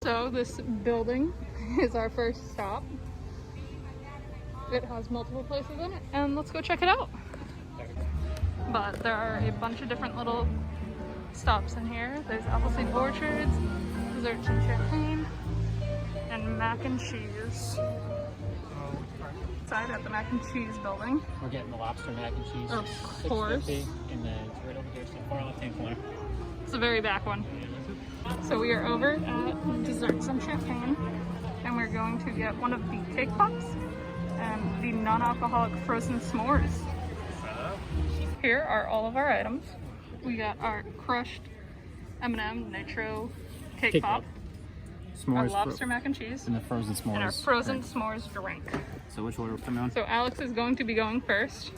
So this building is our first stop. It has multiple places in it, and let's go check it out. But there are a bunch of different little stops in here. There's apple seed orchards, desserts and champagne, and mac and cheese. Inside at the mac and cheese building. We're getting the lobster mac and cheese. Of course. $6.50, and then it's right over here, so far left-hand corner. It's the very back one. So we are over at desserts and champagne, and we're going to get one of the cake pops and the non-alcoholic frozen s'mores. Here are all of our items. We got our crushed M&M Nitro cake pop, S'mores, our lobster mac and cheese, and the frozen s'mores. and our frozen s'mores drink. So which order we're coming on? So Alex is going to be going first.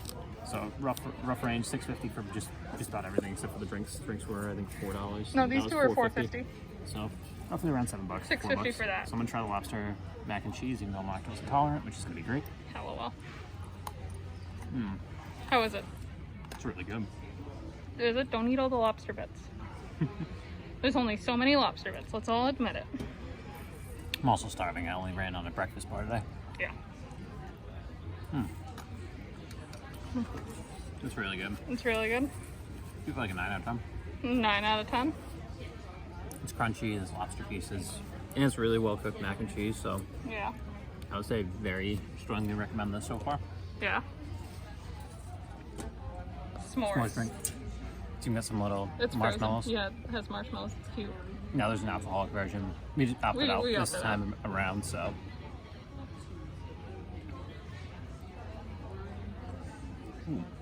So rough range, $6.50 for just about everything except for the drinks. Drinks were I think $4. No, these two are $4.50. So roughly around $7. $6.50 for that. So I'm gonna try the lobster mac and cheese, even though I'm lactose intolerant, which is gonna be great. LOL. How is it? It's really good. Is it? Don't eat all the lobster bits. There's only so many lobster bits. Let's all admit it. I'm also starving. I only ran on a breakfast bar today. Yeah. It's really good. It's really good. Give it like a 9 out of 10. 9 out of 10. It's crunchy. There's lobster pieces, and it's really well cooked mac and cheese. So Yeah. I would say very strongly recommend this so far. Yeah. S'mores. S'mores drink. So you can get some little It's marshmallows. frozen. Yeah, it has marshmallows. It's cute. Now there's an alcoholic version. We just opted out we this opted time around, so.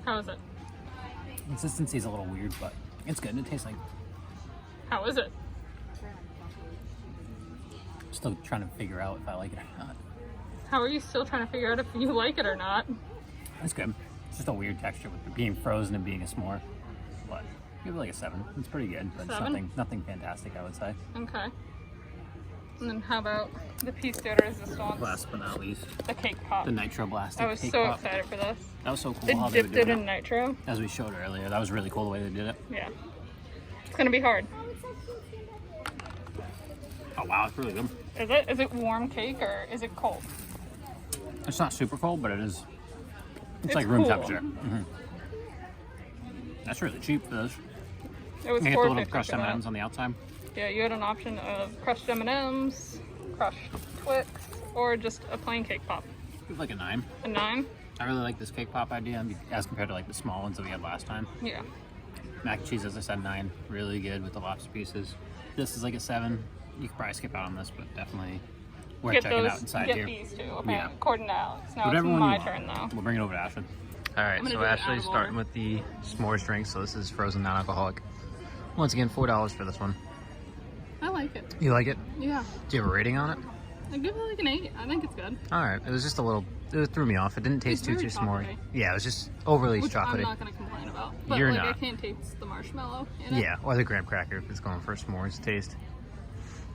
How is it? Consistency is a little weird, but it's good. It tastes like. How is it? Still trying to figure out if I like it or not. How are you still trying to figure out if you like it or not? It's good. It's just a weird texture with it being frozen and being a s'more. But give it like a 7. It's pretty good, but 7? it's nothing fantastic, I would say. Okay. And then how about the piece de resistance? Last but not least, The cake pop. the Nitro Blasted I was cake so pop. excited for this. That was so cool They how they were dipped it doing in nitro. As we showed earlier, that was really cool the way they did it. Yeah. It's gonna be hard. Oh wow, it's really good. Is it? Is it warm cake or is it cold? It's not super cold, but it is. It's like It's room cool. temperature. That's really cheap for this. It was You get the little $4.50 crushed for that. M&Ms on the outside. Yeah, you had an option of crushed M&Ms, crushed Twix, or just a plain cake pop. Give it like a 9. A 9? I really like this cake pop idea as compared to like the small ones that we had last time. Yeah. Mac and cheese, as I said, 9. Really good with the lobster pieces. This is like a 7. You could probably skip out on this, but definitely worth checking out inside get here. these two, okay? Yeah. According to Alex. Now Whatever it's one my you turn want. though. We'll bring it over to Ashley. All right, gonna so do it out Ashley's of starting order. with the s'mores drink. So this is frozen non-alcoholic. Once again, $4 for this one. I like it. You like it? Yeah. Do you have a rating on it? I give it like an 8. I think it's good. All right, it was just a little. It threw me off. It didn't taste It's too very s'more. chocolatey. Yeah, it was just overly Which chocolatey. I'm not going to complain about. But You're like, I not. can't taste the marshmallow in it. Yeah, or the graham cracker if it's going for s'mores taste.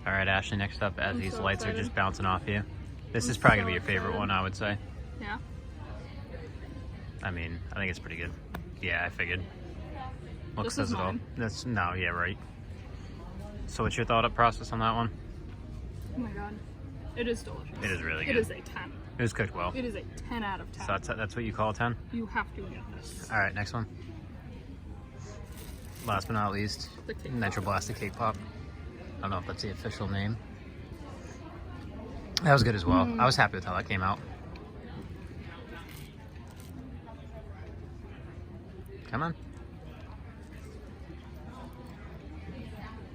All right, Ashley, next up, as I'm these so lights are excited. just bouncing off you. This I'm is probably so gonna be your favorite excited. one, I would say. Yeah. I mean, I think it's pretty good. Yeah, I figured. Look This says is it all. mine. That's no, yeah, right. So, what's your thought up process on that one? Oh my god. It is delicious. It is really It good. is a 10. It was cooked well. It is a 10 out of 10. So that's what you call a 10. You have to get this. All right, next one. Last but not least, The cake Nitro pop. Blasted Cake Pop. I don't know if that's the official name. That was good as well. I was happy with how that came out. Come on.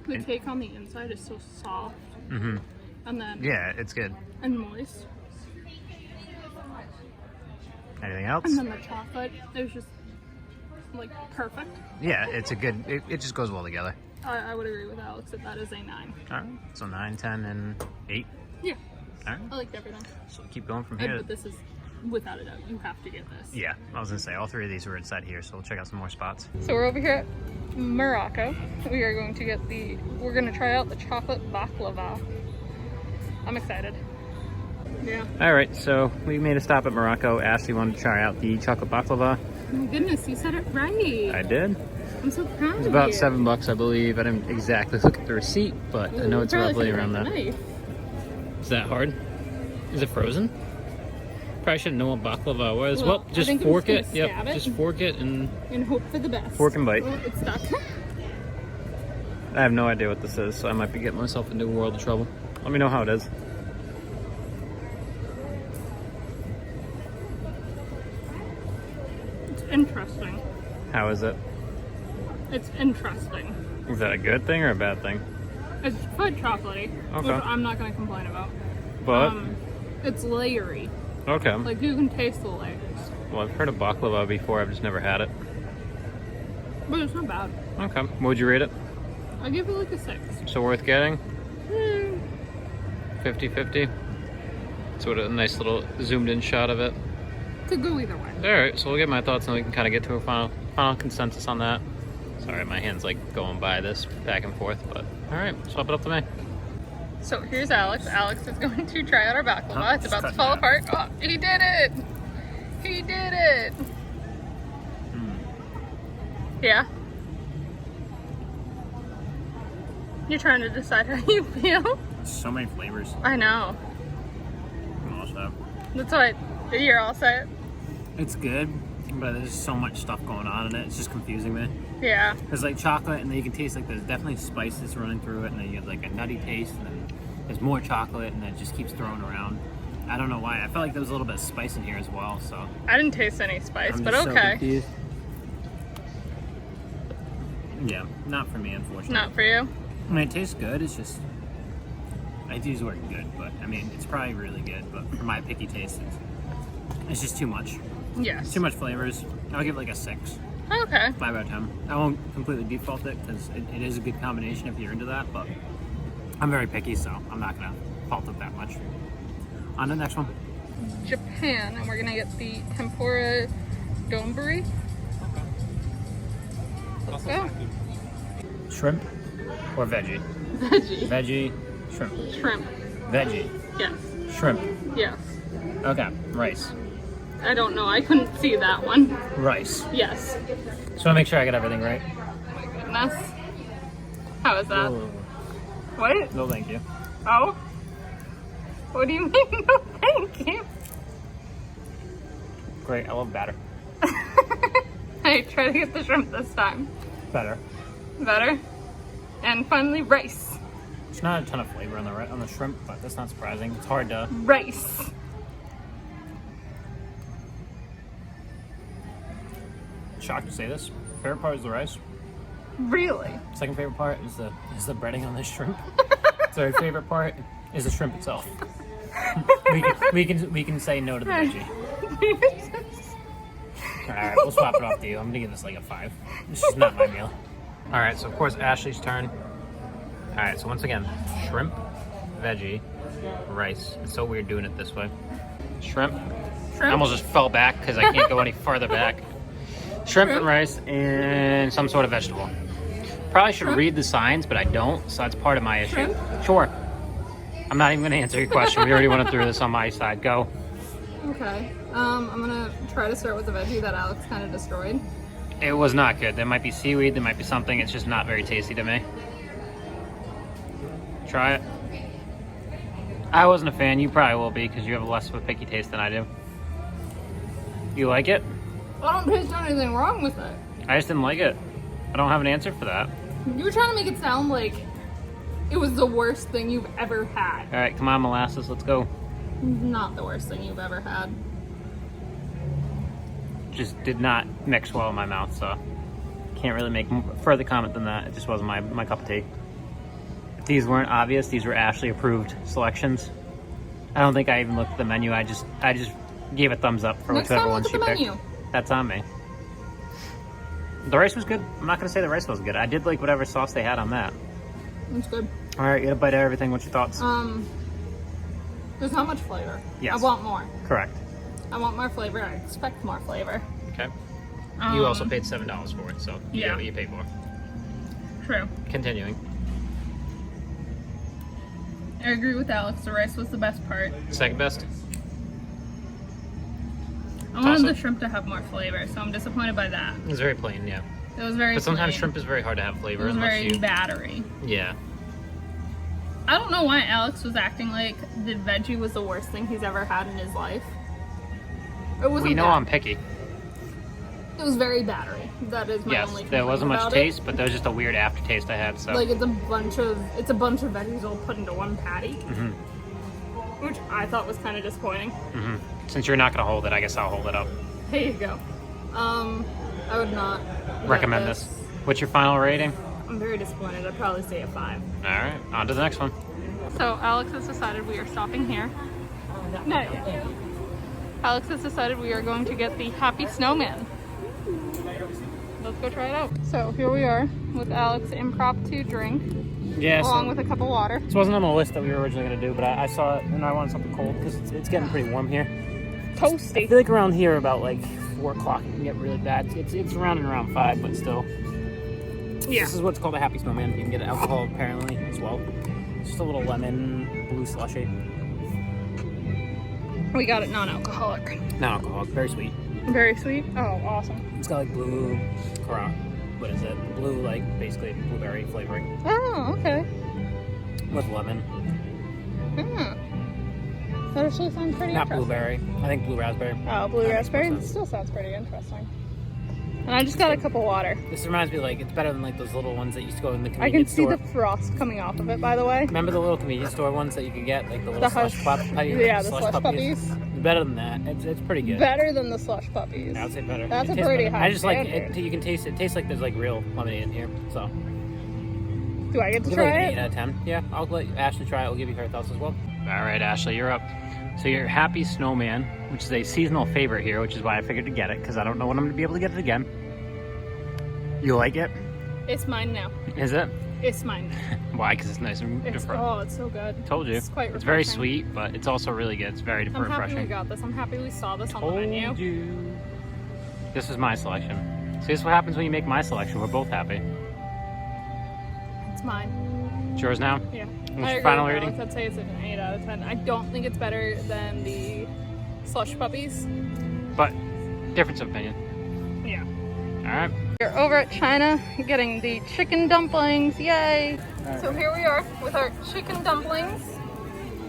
The cake on the inside is so soft. Mm-hmm. And then Yeah, it's good. and moist. Anything else? And then the chocolate is just like perfect. Yeah, it's a good. It just goes well together. I would agree with Alex that is a 9. All right. So 9, 10, and 8. Yeah. All right. I liked everything. So keep going from And, here. but this is without a doubt, you have to get this. Yeah, I was gonna say all 3 of these were inside here, so we'll check out some more spots. So we're over here at Morocco. We are going to get we're going to try out the chocolate baklava. I'm excited. Yeah. All right, so we made a stop at Morocco. Ashley wanted to try out the chocolate baklava. Oh my goodness, you said it right. I did. I'm so proud It's of about you. $7, I believe. I didn't exactly look at the receipt, but I know it's roughly around that. Is that hard? Is it frozen? Probably should know what baklava was. Well, just fork it. Yep, just fork it and hope for the best. Fork and bite. Oh, it's stuck. I have no idea what this is, so I might be getting myself into a world of trouble. Let me know how it is. It's interesting. How is it? It's interesting. Is that a good thing or a bad thing? It's quite chocolatey, Okay. which I'm not going to complain about. But It's layery. okay. Like, you can taste the layers. Well, I've heard of baklava before. I've just never had it. But it's not bad. Okay. What would you rate it? I give it like a 6. So worth getting? 50-50. So what a nice little zoomed in shot of it. Could go either way. All right, so we'll get my thoughts and we can kind of get to a final consensus on that. Sorry, my hand's like going by this back and forth, but all right, swap it up to me. So here's Alex. Alex is going to try out our baklava. Oh, It's just about to cutting fall it. apart. Oh, he did it! He did it! Yeah? You're trying to decide how you feel? So many flavors. I know. I'm all set. That's why you're all set. It's good, but there's so much stuff going on in it. It's just confusing me. Yeah. There's like chocolate, and then you can taste like there's definitely spices running through it, and then you have like a nutty taste, and then there's more chocolate, and then it just keeps throwing around. I don't know why. I felt like there was a little bit of spice in here as well, so. I didn't taste any spice, I'm but just so okay. confused. Yeah, not for me, unfortunately. Not for you. I mean, it tastes good. It's just, I do use the word good, but I mean, it's probably really good. But for my picky taste, it's just too much. Yes. Too much flavors. I'll give it like a 6. Okay. 5 out of 10. I won't completely default it because it is a good combination if you're into that. But I'm very picky, so I'm not gonna fault it that much. On to the next one. Japan, and we're gonna get the Tempura Donburi. Let's go. Shrimp or veggie? Veggie. Veggie, shrimp. Shrimp. Veggie, Yes. shrimp. Yes. Okay, rice. I don't know. I couldn't see that one. Rice. Yes. Just want to make sure I get everything right. Oh my goodness. How is that? Oh, What? no, thank you. Oh? What do you mean? No, thank you. Great, I love batter. Hey, try to get the shrimp this time. Better. Better. And finally, rice. There's not a ton of flavor on the shrimp, but that's not surprising. It's hard to. Rice. Shocked to say this. Favorite part is the rice. Really? Second favorite part is the breading on the shrimp. Third favorite part is the shrimp itself. we can say no to the veggie. Alright, we'll swap it off to you. I'm gonna give this like a 5. This is not my meal. Alright, so of course Ashley's turn. Alright, so once again, shrimp, veggie, rice. It's so weird doing it this way. Shrimp. I almost just fell back because I can't go any farther back. Shrimp and rice and some sort of vegetable. Probably should read the signs, but I don't, so that's part of my issue. Shrimp? Sure. I'm not even gonna answer your question. We already went through this on my side. Go. Okay. I'm gonna try to start with the veggie that Alex kind of destroyed. It was not good. There might be seaweed, there might be something. It's just not very tasty to me. Try it. I wasn't a fan. You probably will be because you have less of a picky taste than I do. You like it? I don't taste anything wrong with it. I just didn't like it. I don't have an answer for that. You were trying to make it sound like it was the worst thing you've ever had. All right, come on, molasses. Let's go. Not the worst thing you've ever had. Just did not mix well in my mouth, so can't really make further comment than that. It just wasn't my cup of tea. If these weren't obvious, these were Ashley approved selections. I don't think I even looked at the menu. I just gave a thumbs up for Next whichever time, one look she at the picked. menu. That's on me. The rice was good. I'm not gonna say the rice wasn't good. I did like whatever sauce they had on that. It's good. All right, you had a bite of everything. What's your thoughts? There's not much flavor. Yes. I want more. Correct. I want more flavor. I expect more flavor. Okay. You also paid $7 for it, so you get what you paid for. True. Continuing. I agree with Alex. The rice was the best part. Second best. I wanted Toss-up. the shrimp to have more flavor, so I'm disappointed by that. It's very plain, yeah. It was very But sometimes plain. shrimp is very hard to have flavor. It was unless very you... battery. Yeah. I don't know why Alex was acting like the veggie was the worst thing he's ever had in his life. It wasn't. We know bad. I'm picky. It was very battery. That is my Yes, only. there wasn't much about taste, but there was just a weird aftertaste I had. So. Like it's a bunch of veggies all put into one patty, which I thought was kind of disappointing. Since you're not gonna hold it, I guess I'll hold it up. There you go. I would not Recommend this. What's your final rating? I'm very disappointed. I'd probably say a 5. All right, on to the next one. So Alex has decided we are stopping here. No. Alex has decided we are going to get the Happy Snowman. Let's go try it out. So here we are with Alex's impromptu drink, Yeah, along with a cup of water. this wasn't on the list that we were originally gonna do, but I saw it and I wanted something cold because it's getting pretty warm here. I Toasty. feel like around here, about like 4 o'clock, it can get really bad. It's around 5, but still. Yeah. This is what's called a Happy Snowman. You can get alcohol apparently as well. It's just a little lemon blue slushy. We got it non-alcoholic. Non-alcoholic, very sweet. Very sweet. Oh, awesome. It's got like blue, what is it? Blue, like basically blueberry flavoring Oh, okay. with lemon. That actually sounds pretty Not interesting. blueberry. I think blue raspberry. Oh, blue That makes raspberry? more sense. Still sounds pretty interesting. And I just got a cup of water. This reminds me, like, it's better than like those little ones that used to go in the I can convenience see store. the frost coming off of it, by the way. Remember the little convenience store ones that you could get, like the little slush hush- puppies? yeah, the slush puppies. Better than that. It's pretty good. Better than the slush puppies. I would say better. That's It a tastes pretty better. high I just like standard. it. You can taste it. It tastes like there's like real lemonade in here. So Do I get to give it like try an 8 it? out of 10. Yeah, I'll let Ashley try it. I'll give you her thoughts as well. All right, Ashley, you're up. So your Happy Snowman, which is a seasonal favorite here, which is why I figured to get it because I don't know when I'm going to be able to get it again. You like it? It's mine now. Is it? It's mine now. Why? Because it's nice and different. Oh, it's so good. Told you. It's quite It's very refreshing. sweet, but it's also really good. It's very I'm happy we refreshing. got this. I'm happy we saw this on the Told menu. you. This is my selection. See, this is what happens when you make my selection. We're both happy. It's mine. It's yours now? Yeah. What's I your agree final with rating? Alex. I'd say it's an 8 out of 10. I don't think it's better than the slush puppies. But difference of opinion. Yeah. All right. We're over at China getting the chicken dumplings. Yay! So here we are with our chicken dumplings.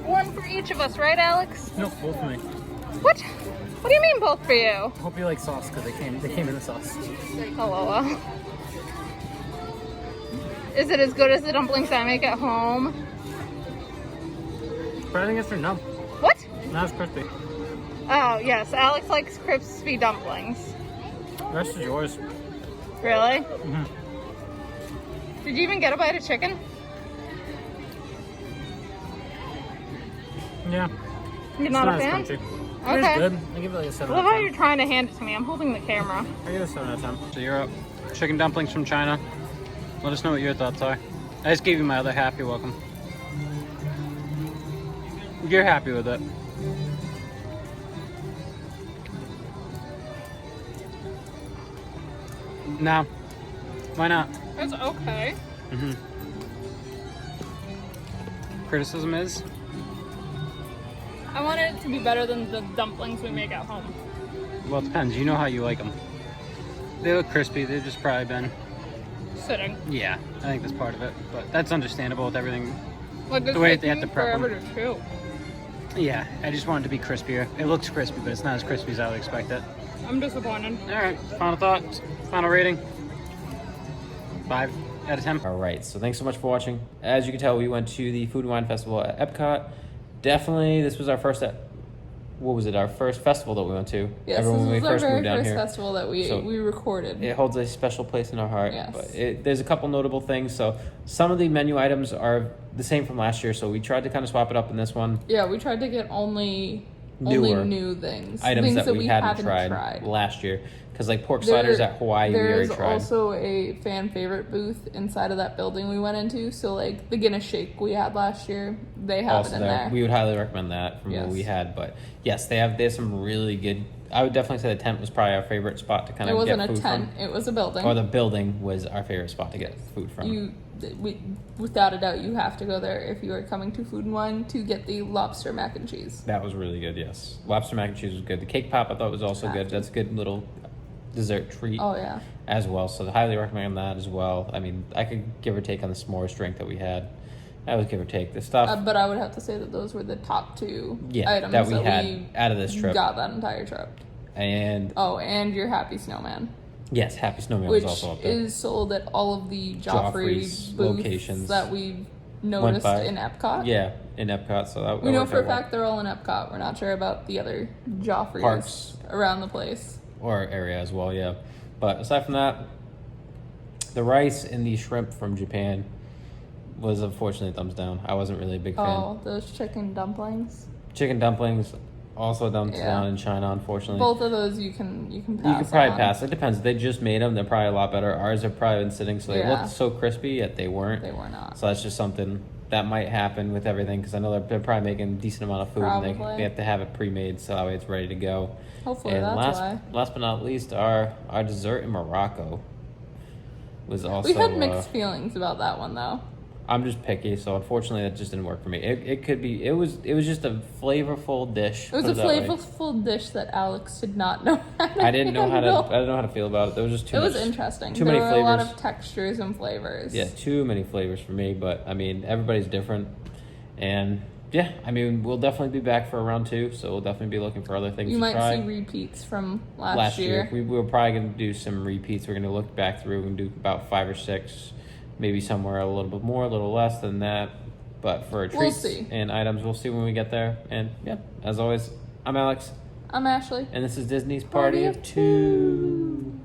One for each of us, right, Alex? No, both for me. What? What do you mean both for you? Hope you like sauce because they came in the sauce. Hello. Is it as good as the dumplings I make at home? But I think it's for no. What? Not as crispy. Oh, yes. Alex likes crispy dumplings. The rest is yours. Really? Mm-hmm. Did you even get a bite of chicken? Yeah. You're not a as fan? crunchy. Okay. It's good. I give it like a 7 I love out how of you're 10. trying to hand it to me. I'm holding the camera. I give it a 7 out of 10. So you're up. Chicken dumplings from China. Let us know what your thoughts are. I just gave you my other half. You're welcome. You're happy with it. No. Why not? It's okay. Mm-hmm. Criticism is? I want it to be better than the dumplings we make at home. Well, it depends. You know how you like them. They look crispy. They've just probably been... Sitting. Yeah, I think that's part of it. But that's understandable with everything. Like it's The way taking they have to me prep forever to chew. Yeah, I just want it to be crispier. It looks crispy, but it's not as crispy as I would expect it. I'm disappointed. All right, final thoughts, final rating. 5 out of 10. All right, so thanks so much for watching. As you can tell, we went to the Food and Wine Festival at Epcot. Definitely, this was our first, what was it, our first festival that we went to. Yes, When we this was our very moved down first here. festival that we So- recorded. It holds a special place in our heart. Yes. But there's a couple notable things. So some of the menu items are the same from last year, so we tried to kind of swap it up in this one. Yeah, we tried to get only Newer new things. Items things that we hadn't haven't tried last year. Because like pork sliders at Hawaii, we already There's tried. also a fan favorite booth inside of that building we went into. So like the Guinness shake we had last year, they have Also it in there. We would highly recommend that from what Yes. we had. But yes, they have some really good. I would definitely say the tent was probably our favorite spot to kind It of wasn't get a food tent; from. it was a building. Or the building was our favorite spot to get food from. Without a doubt, you have to go there if you are coming to Food and Wine to get the lobster mac and cheese. That was really good. Yes, lobster mac and cheese was good. The cake pop I thought was also Have good. to. That's a good little dessert treat Oh yeah. as well. So I highly recommend that as well. I mean, I could give or take on the s'mores drink that we had. I would give or take the stuff. But I would have to say that those were the top two items that we had out of this trip. Got that entire trip. And and your Happy Snowman. yes, Happy Snowman Which was also up there. is sold at all of the Joffrey's Joffrey booths locations that we've noticed by. in Epcot. Yeah, in Epcot. So that We know worked for a out well. fact they're all in Epcot. We're not sure about the other Joffreys Parks. around the place. Or area as well, yeah. But aside from that, the rice and the shrimp from Japan was unfortunately thumbs down. I wasn't really a big fan. Oh, those chicken dumplings. Chicken dumplings also thumbs Yeah. down in China, unfortunately. Both of those you can pass. You could probably on. pass. It depends. They just made them. They're probably a lot better. Ours have probably been sitting, so they Yeah. looked so crispy, yet they weren't. They were not. So that's just something that might happen with everything, because I know they're probably making a decent amount of food, and Probably. they have to have it pre-made so that way it's ready to go. Hopefully And that's last, why. last but not least, our dessert in Morocco was also. We had mixed feelings about that one though. I'm just picky, so unfortunately that just didn't work for me. It could be. It was just a flavorful dish. It was put a that way. flavorful dish that Alex did not know how to I didn't know how to. handle. I didn't know how to feel about it. There was just too It much. was interesting. Too There many were flavors. a lot of textures and flavors. Yeah, too many flavors for me. But I mean, everybody's different, and yeah, I mean, we'll definitely be back for round 2, so we'll definitely be looking for other things You to might try. see repeats from last year. We were probably going to do some repeats. We're going to look back through and do about 5 or 6, maybe somewhere a little bit more, a little less than that. But for treats see. and items, we'll see when we get there. And yeah, as always, I'm Alex, I'm Ashley. and this is Disney's Party of 2.